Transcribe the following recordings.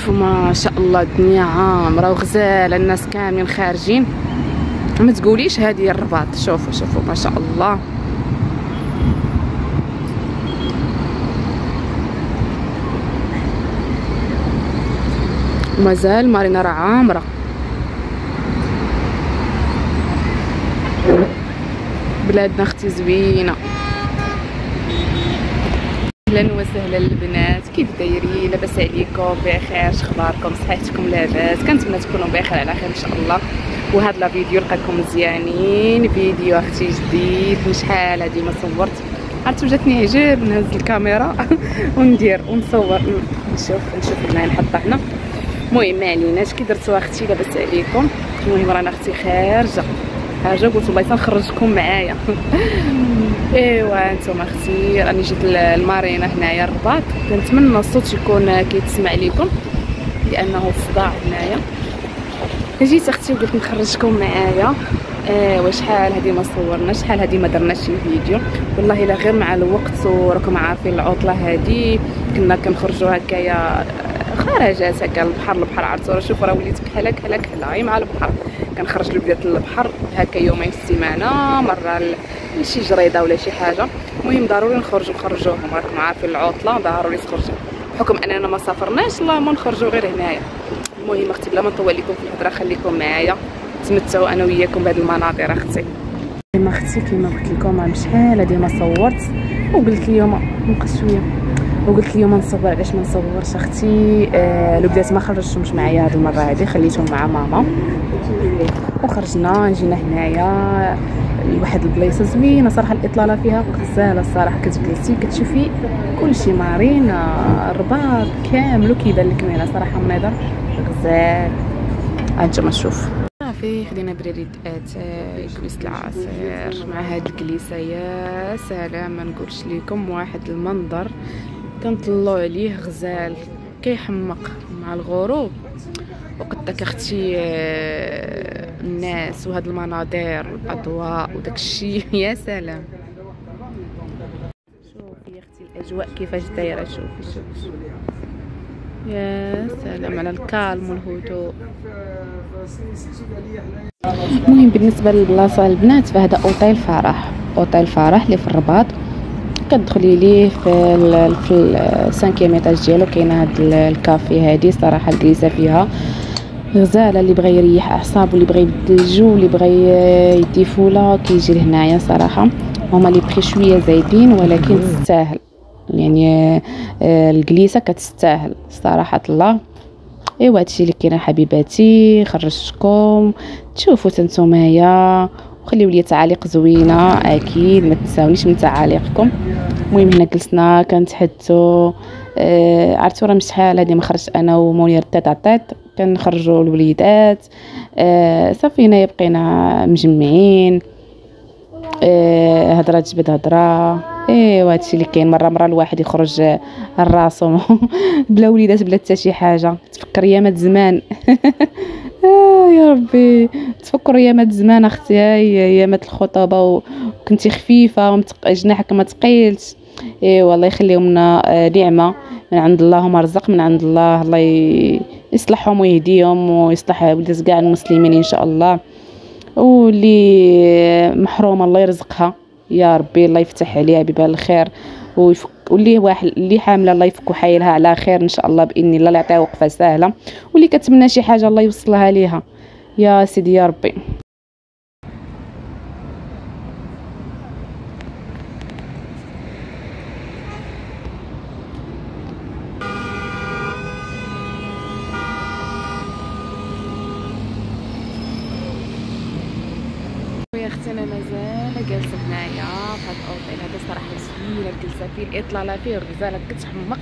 شوفوا ما شاء الله الدنيا عامره وغزاله، الناس كاملين خارجين. ما تقوليش هذه الرباط. شوفوا شوفوا ما شاء الله. مازال مارينا راه عامره. بلادنا اختي زوينه. اهلا وسهلا البنات، كيف دايرين؟ لاباس عليكم؟ بخير؟ اخباركم؟ صحتكم لاباس؟ كنتمنى تكونوا بخير على خير ان شاء الله. وهذا لا فيديو لقاكم مزيانين، فيديو اختي جديد من شحال هادي ما صورت. عرفتوا جاتني عجب نهز الكاميرا وندير ونصور نشوف هنا نحط هنا. المهم ما عليناش. كي درتو اختي لاباس عليكم؟ المهم رانا اختي خارجه قلت والله تنخرجكم معايا. ايوا انتم اختي راني جيت المارينا هنايا الرباط. كنتمنى الصوت يكون كيتسمع لكم لانه صداع هنايا. جيت اختي وقلت نخرجكم معايا. ايوا شحال هادي ما صورنا، شحال هادي ما درناش شي فيديو والله الا غير مع الوقت. وراكم عارفين العطله هادي كنا كنخرجوا هكايا خرجات هكا البحر عرفتوا. راه شوفوا راه وليت كحله هي مع البحر. كنخرج لبدايه البحر هكا يومين في السيمانه، مره لشي جريده ولا شي حاجه. المهم ضروري نخرجوهم، راكم عارفين العطله ضروري تخرجوا بحكم اننا ما سافرناش. اللهم نخرجوا غير هنايا. المهم اختي بلا ما نطول لكم في الهضره خليكم معايا تمتعوا انا وياكم بهذه المناظر اختي. كيما قلت لكم شحال هادي ما صورت وقلت اليوم نبقى شويه وقلت اليوم نصور. علاش ما نصورش اختي؟ الوليدات ما خرجتهمش معايا هذه المره، هذه خليتهم مع ماما وخرجنا جينا هنايا لواحد البلايصه زوينه صراحه. الاطلاله فيها غزاله الصراحه. كتجلسي كتشوفي كلشي مارينا الرباط كامل وكيبان لك من هنا صراحه منظر غزال. هانتوما شوف صافي خدينا بريد اتاي كويس العصير مع هاد الجليسه. يا سلام ما نقولش لكم واحد المنظر كنطلعوا عليه غزال كيحمق مع الغروب. وقدك اختي الناس وهاد المناظر والاضواء وداك الشيء. يا سلام شوفي يا اختي الاجواء كيفاش دايره. شوفي يا سلام على الكالم والهدوء. المهم بالنسبه للبلاصه البنات فهذا اوتيل فرح اللي في الرباط. كتدخلي ليه في السانكيام ايطاج ديالو كاينه هاد الكافي هادي صراحه الجلسه فيها غزاله. اللي بغى يريح اعصابه، اللي بغى يبدل الجو، اللي بغى يدي فوله كيجي لهنايا صراحه. هما لي بخي شويه زايدين ولكن تستاهل يعني. الجليسه كتستاهل صراحه الله. ايوا هادشي اللي كاين حبيباتي. خرجتكم تشوفوا تنتومايا وخليو لي تعاليق زوينه اكيد ما تنساونيش من تعاليقكم. المهم هنا جلسنا كنتحدثوا. عرفتوا راه شحال هادي ما خرجت انا ومنير عطيت كنخرجوا الوليدات. صافي هنايا بقينا مجمعين. هضره تجبد هضره. ايوا هادشي اللي كاين. مره الواحد يخرج الراسو بلا وليدات بلا حتى شي حاجه. تفكر ايامات زمان. يا ربي تفكر ايامات زمان اختي. هي ايامات الخطوبه وكنتي خفيفه جناحك ما ثقيلش. والله يخليهم لنا نعمه من عند الله ومرزق من عند الله. الله يصلحهم ويهديهم ويصلح ولاد كاع المسلمين ان شاء الله. واللي محرومه الله يرزقها يا ربي. الله يفتح عليها ببال الخير واللي واحد اللي حامله الله يفك حيلها على خير ان شاء الله باذن الله. يعطيها وقفه سهله واللي كتمنى شي حاجه الله يوصلها ليها يا سيدي يا ربي. يا اختي انا مازال جالسه هنايا في هذا الاوتيل هذا صراحه زوين. الجلسه فيه الاطلاله فيه غزاله كتحمق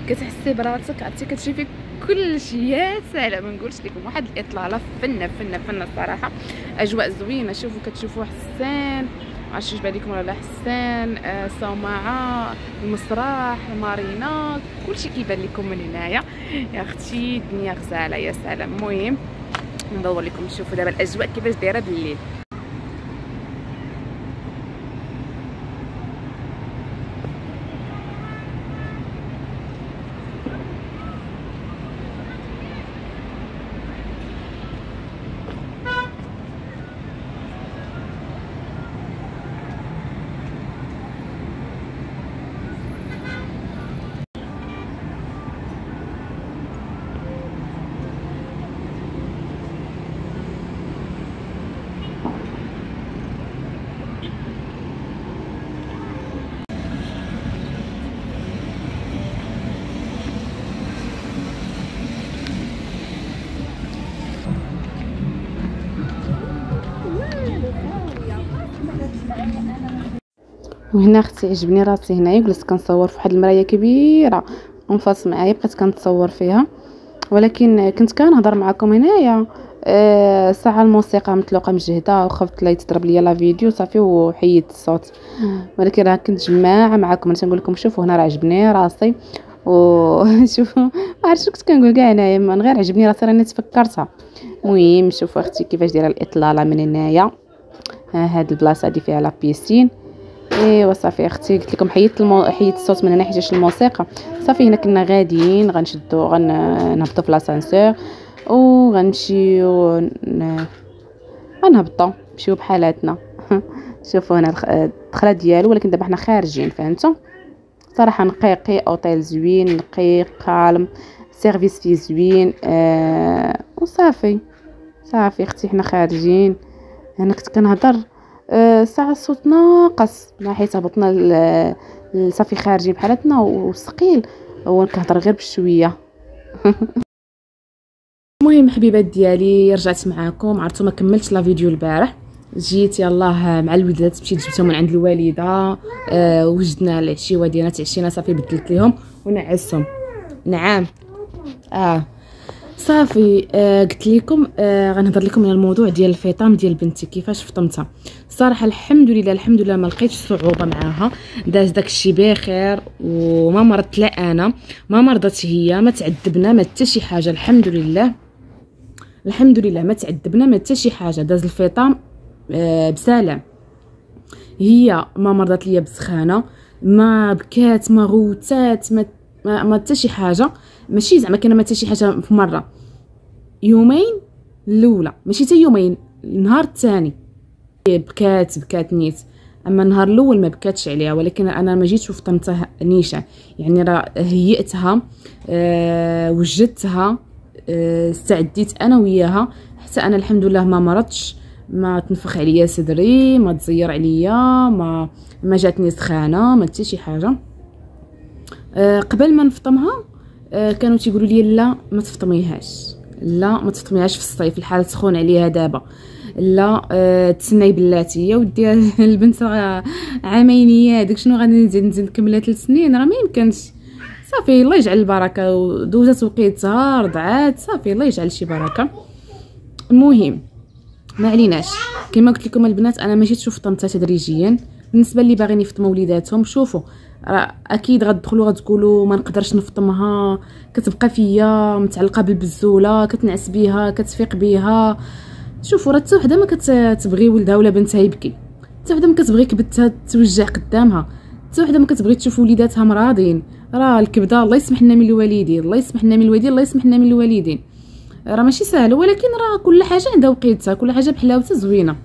كتحسي براسك عرفتي كتشوفي كلشي. يا سلام ما نقولش لكم واحد الاطلاله فنه الصراحه. اجواء زوينه. شوفوا كتشوفوا حسان عرفتش يبان لكم ولا حسان. صومعه المسرح مارينا كلشي كيبان لكم من هنايا يا اختي. الدنيا غزاله يا سلام. المهم ندور لكم شوفوا دابا الاجواء كيفاش دايره بالليل. وهنا اختي عجبني راسي هنايا، جلست كنصور في واحد المرايه كبيره انفاس معايا، بقيت كنتصور فيها. ولكن كنت كنهضر معكم هنايا ساعه الموسيقى مطلوقه مجهده، وخفت لا يتضرب ليا لا فيديو صافي وحيدت الصوت. ولكن راه كنت جماعه معكم، انا تنقول لكم شوفوا هنا راه عجبني راسي وشوفوا. ما عرفتش كنت كنقول كاع هنايا، من غير عجبني راسي راني تفكرتها. المهم شوفوا اختي كيفاش دايره الاطلاله من هنايا. هاد البلاصه هادي فيها لا بيسين. ايوا صافي اختي قلت لكم حيدت الصوت من هنا حيت الموسيقى. صافي هنا كنا غاديين غنهبطوا في لاسانسور وغنمشيو غنهبطوا نمشيو بحالاتنا. شوفوا هنا الدخله ديالو، ولكن دابا حنا خارجين فهمتوا. صراحه نقيقي، اوتيل زوين نقي قالم، سيرفيس فيه زوين. وصافي صافي اختي حنا خارجين. انا كنت كنهضر ساعه الصوت ناقص، ما حيت هبطنا صافي خارجين بحالتنا وثقيل، هو كنهضر غير بشويه. المهم حبيبات ديالي رجعت معاكم. عرفتوا ما كملتش لا فيديو البارح، جيت يلاه مع الوليدات مشيت جبتهم من عند الوالده. وجدنا العشيوه ديالنا تعشينا صافي بدلت ليهم ونعسهم. نعم صافي. قلت لكم غنهضر لكم على الموضوع ديال الفطام ديال بنتي، كيفاش فطمتها. صراحه الحمد لله ما لقيتش صعوبه معاها، داز داكشي بخير وما مرضت لا انا ما مرضت هي، ما تعذبنا ما حتى شي حاجه. الحمد لله ما تعذبنا ما حتى شي حاجه، داز الفطام بسلام. هي ما مرضت ليا بسخانه، ما بكات ما غوتات ما حتى شي حاجه. ماشي زعما كان ما حتى شي حاجه في مره، يومين الاولى ماشي حتى يومين، النهار الثاني بكات نيت. اما النهار الاول ما بكاتش عليها، ولكن انا ما جيتش وفطمتها نيشه، يعني راه هيئتها وجدتها استعديت انا وياها حتى انا الحمد لله ما مرضتش، ما تنفخ عليا صدري، ما تزير عليا، ما جاتني سخانه، ما حتى شي حاجه. قبل ما نفطمها كانوا تيقولوا لي لا ما تفطميهاش، لا ما تفطميهاش في الصيف الحال تسخن عليها دابا، لا تسناي بلاتي يا ودي. البنت عامين هي داك شنو غادي نزيد نكملها 3 سنين، راه ما يمكنش. صافي الله يجعل البركه، ودوزات وقيتها رضعات صافي الله يجعل شي بركه. المهم ما عليناش، كما قلت لكم البنات انا ما جيتش فطمتها تدريجيا. بالنسبه اللي باغيين يفطموا وليداتهم شوفوا راه اكيد غتدخلوا غتقولوا ما نقدرش نفطمها، كتبقى فيا متعلقه بالبزوله، كتنعس بيها كتفيق بيها. شوفوا راه حتى وحده ما كتبغي ولدها ولا بنتها يبكي، حتى وحده ما كتبغي كبدتها توجع قدامها، حتى وحده ما كتبغي تشوف وليداتها مرضين. راه الكبده الله يسمح لنا من الوالدين، الله يسمح لنا من الوالدين، الله يسمح لنا من الوالدين، راه ماشي سهل. ولكن راه كل حاجه عندها وقيتها، كل حاجه بحلاوتها زوينه.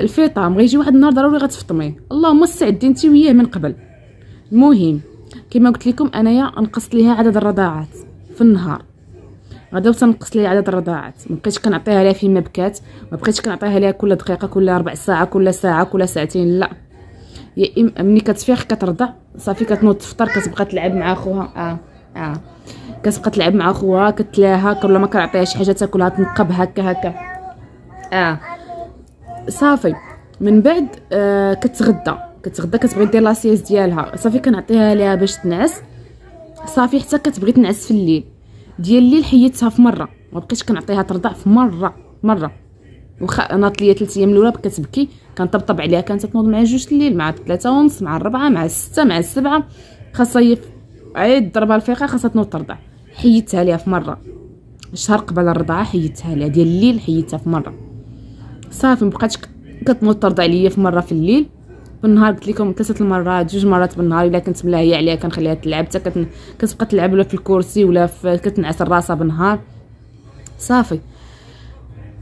الفطام غيجي واحد النهار ضروري غتفطميه، اللهم استعدي انت وياه من قبل. المهم كما قلت لكم انايا نقصت ليها عدد الرضاعات في النهار، غدا تنقص ليها عدد الرضاعات. ما بقيتش كنعطيها لها فيما بكات، ما بقيتش كنعطيها لها كل دقيقه كل ربع ساعه كل ساعه كل ساعتين، لا. يا اما ملي كتفيق كترضع صافي كتنوض تفطر كتبقى تلعب مع خوها، كتبقى تلعب مع خوها كتلاها، كل ما كنعطيها شي حاجه تاكلها تنقب هكا صافي. من بعد كتغدى كتبغي دير لاسياس ديالها، صافي كنعطيها ليها باش تنعس صافي حتى كتبغي تنعس في الليل. ديال الليل حيدتها في مره، ما بقيتش كنعطيها ترضع في مره. واخا ناضت ليا 3 ايام الاولى بقات تبكي كنطبطب عليها، كانت تنوض مع 2 الليل مع 3 ونص مع 4 مع 6 مع 7، خاصها عيد ضربها الفيقه خاصها تنوض ترضع. حيدتها ليها في مره شهر قبل الرضاعه، حيدتها ليها ديال الليل حيدتها في مره صافي. مبقاتش كتنوض ترضع ليا في مره في الليل. في النهار قلت لكم 3 المرات 2 مرات بالنهار الا كنت ملاهيه عليها كنخليها تلعب حتى كتبقى تلعب ولا في الكرسي ولا كتنعس راسها بالنهار صافي.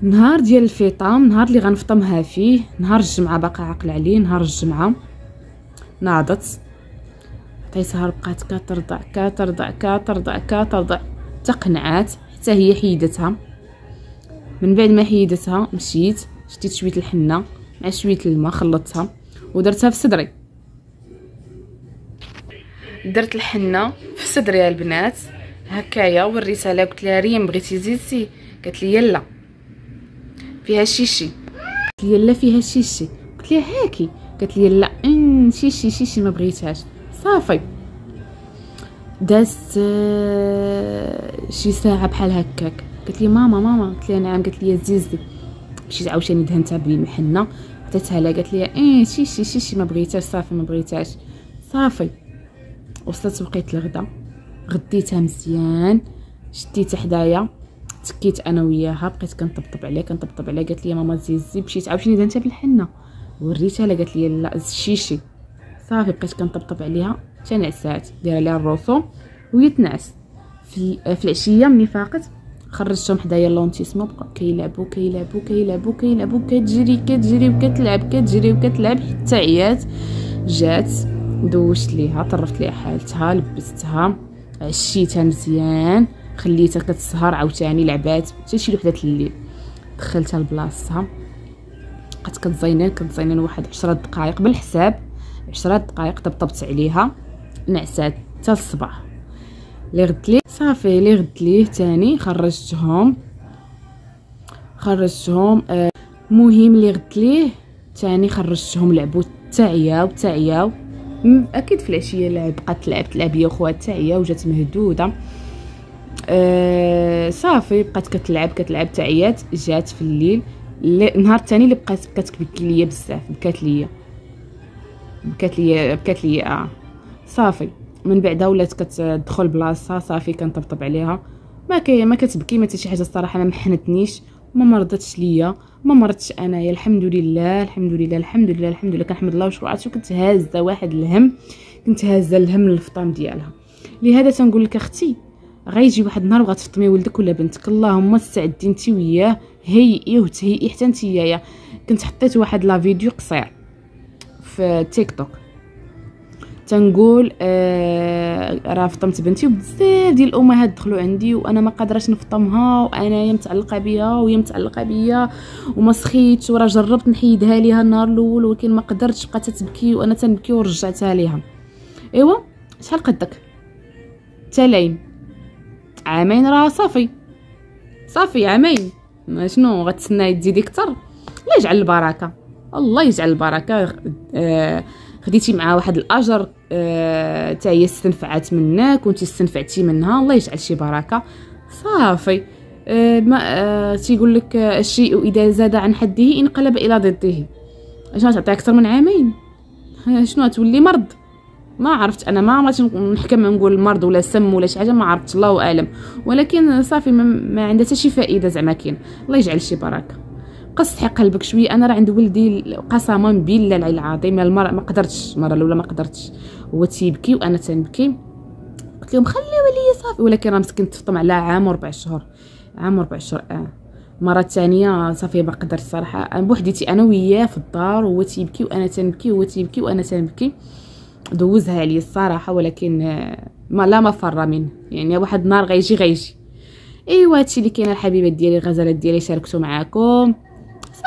نهار ديال الفطام، نهار اللي غنفطمها فيه، نهار الجمعه باقا عاقله عليه، نهار الجمعه ناضت عطيتها بقات كترضع تقنعات حتى هي حيدتها. من بعد ما حيدتها مشيت شديت شويه الحنه مع شويه الماء خلطتها ودرتها في صدري، درت الحنه في صدري يا البنات هكايا. وريتها لها قلت لها ريم بغيتي زيتي؟ قالت لي يلا فيها شيشي، قلت لي لا فيها شيشي، قلت لها هاكي قالت لي لا شي ما بغيتهاش. صافي دازت شي ساعه بحال هكاك، قالت لي ماما قلت لها نعم، قالت لي زيزي. مشيت عاوتاني دهنتها بالمحنه عطيتها لها، قالت لي شي ما بغيتهاش. صافي ما بغيتهاش. صافي وصلت وقيت الغدا، غديتها مزيان، شديتها حدايا، تكيت انا وياها، بقيت كنطبطب عليها قالت لي ماما زيزي. مشيت عاوتاني دهنتها بالحنه وريتها لها، قالت لي لا شيشي. صافي بقيت كنطبطب عليها حتى نعسات، دايره ليها الرسوم وهي تنعس. في العشيه ملي فاقت خرجتهم حدايا اللونتيسمو، بقاو كيلعبوا كتجري وكتلعب حتى عيات. جات دوشت ليها، طرفت ليها حالتها، لبستها، عشيتها مزيان، خليتها كتسهر عاوتاني لعبات حتى شي وحده الليل. دخلتها لبلاصتها، بقات كتزينين واحد 10 دقائق بالحساب، 10 دقائق طبطبت عليها، نعسات حتى الصباح. لي غدت ليه صافي، لي غدت ليه تاني خرجتهم مهم لي غدت ليه تاني خرجتهم لعبوا حتى عياو اكيد في العشيه بقات تلعب هي وخواتها حتى عيا وجات مهدوده. صافي بقات كتلعب حتى عيات. جات في الليل النهار الثاني اللي بقات كتبكي ليا بزاف، بكات ليا صافي من بعدا ولات كتدخل بلاصه. صافي كنطبطب عليها، ما كتبكي ما حتى شي حاجه. الصراحه ما محنتنيش، ما مرضتش ليا، ما مرضتش انايا، الحمد لله كنحمد الله وشكر. عرفتي كنت هازه واحد الهم، الهم الفطام ديالها. لهذا تنقول لك اختي غيجي واحد النهار وغتفطمي ولدك ولا بنتك، اللهم استعدي انت وياه، هيئي وتهيئي حتى نتيايا. كنت حطيت واحد لا فيديو قصير في تيك توك تنقول راه فطمت بنتي وبزاف ديال الامهات دخلوا عندي وانا ما قادراش نفطمها، وانا متعلقه بيها وهي متعلقه بيا وما سخيتش، وراه جربت نحيدها ليها النهار الاول ولكن ما قدرتش، بقات تبكي وانا تنبكي ورجعتها ليها. ايوا شحال قدك تالين عامين، راه صافي عامين، شنو غتسناي تزيدي اكثر؟ الله يجعل البركه، الله يجعل البركه. خديتي معها واحد الاجر حتى هي استنفعت منك وانت استنفعتي منها، الله يجعل شي بركه. صافي ما تيقول لك الشيء اذا زاد عن حده انقلب الى ضده. شنو تعطي اكثر من عامين؟ شنو تولي مرض؟ ما عرفت، انا ما عرفتش نحكم نقول مرض ولا سم ولا شي حاجه، ما عرفت، الله اعلم. ولكن صافي ما عندها حتى شي فائده زعما كاين. الله يجعل شي بركه. قص حق قلبك شويه. انا راه عند ولدي قسما بالله العلي العظيم المرأة ما قدرتش، المره الاولى ما قدرتش، هو تيبكي وانا تنبكي، قلت لهم خليوها ليا صافي. ولكن راه مسكين تفطم على عام و4 شهور، المره الثانيه صافي ما قدرت الصراحه، بوحديتي انا وياه في الدار، هو تيبكي وانا تنبكي، هو تيبكي وانا تنبكي. دوزها عليا الصراحه، ولكن ما مفر منه، يعني واحد النهار غيجي. ايوا هادشي اللي كاين الحبيبات ديالي، الغزالات ديالي شاركتو معاكم.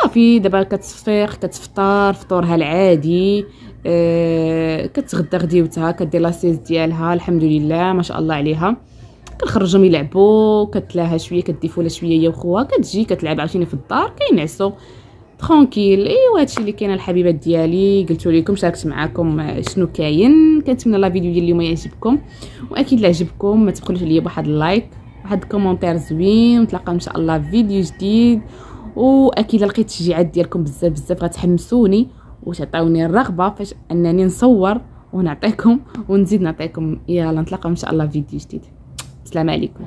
صافي دابا كتفيق كتفطر فطورها العادي، كتغدا غديوتها، كدير لاسيز ديالها، الحمد لله ما شاء الله عليها. كنخرجهم يلعبوا، كتلاها شويه، كديفولا شويه هي وخوها، كتجي كتلعب عاوتاني في الدار، كينعسوا ترونكيل. ايوا هادشي اللي كاين الحبيبات ديالي، قلت لكم شاركت معكم شنو كاين. كنتمنى لا فيديو ديال اليوم يعجبكم، واكيد لا عجبكم ما تبخلوش عليا بواحد اللايك، واحد الكومونتير زوين، ونتلاقاو ان شاء الله في فيديو جديد. واكيد لقيت التشجيعات ديالكم بزاف غتحمسوني وتعطيوني الرغبه فاش انني نصور ونعطيكم ونزيد نعطيكم. يلا نتلاقاو ان شاء الله في فيديو جديد. السلام عليكم.